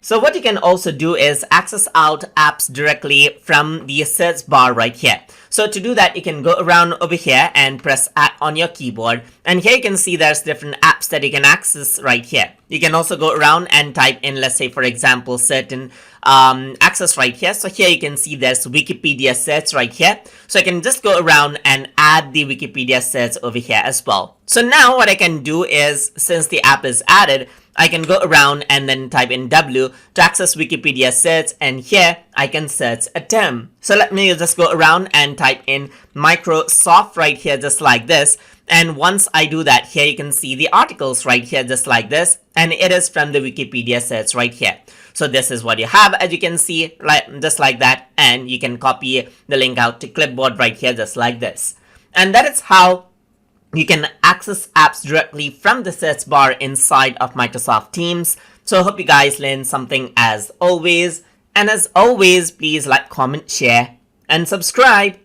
So what you can also do is access out apps directly from the search bar right here. So to do that, you can go around over here and press add on your keyboard. And here you can see there's different apps that you can access right here. You can also go around and type in, let's say, for example, certain access right here. So here you can see there's Wikipedia search right here. So I can just go around and add the Wikipedia search over here as well. So now what I can do is, since the app is added, I can go around and then type in W to access Wikipedia search, and here I can search a term. So let me just go around and type in Microsoft right here just like this. And once I do that, here you can see the articles right here just like this, and it is from the Wikipedia search right here. So this is what you have, as you can see, just like that, and you can copy the link out to clipboard right here just like this. And that is how you can access apps directly from the search bar inside of Microsoft Teams. So I hope you guys learned something as always. And as always, please like, comment, share, and subscribe.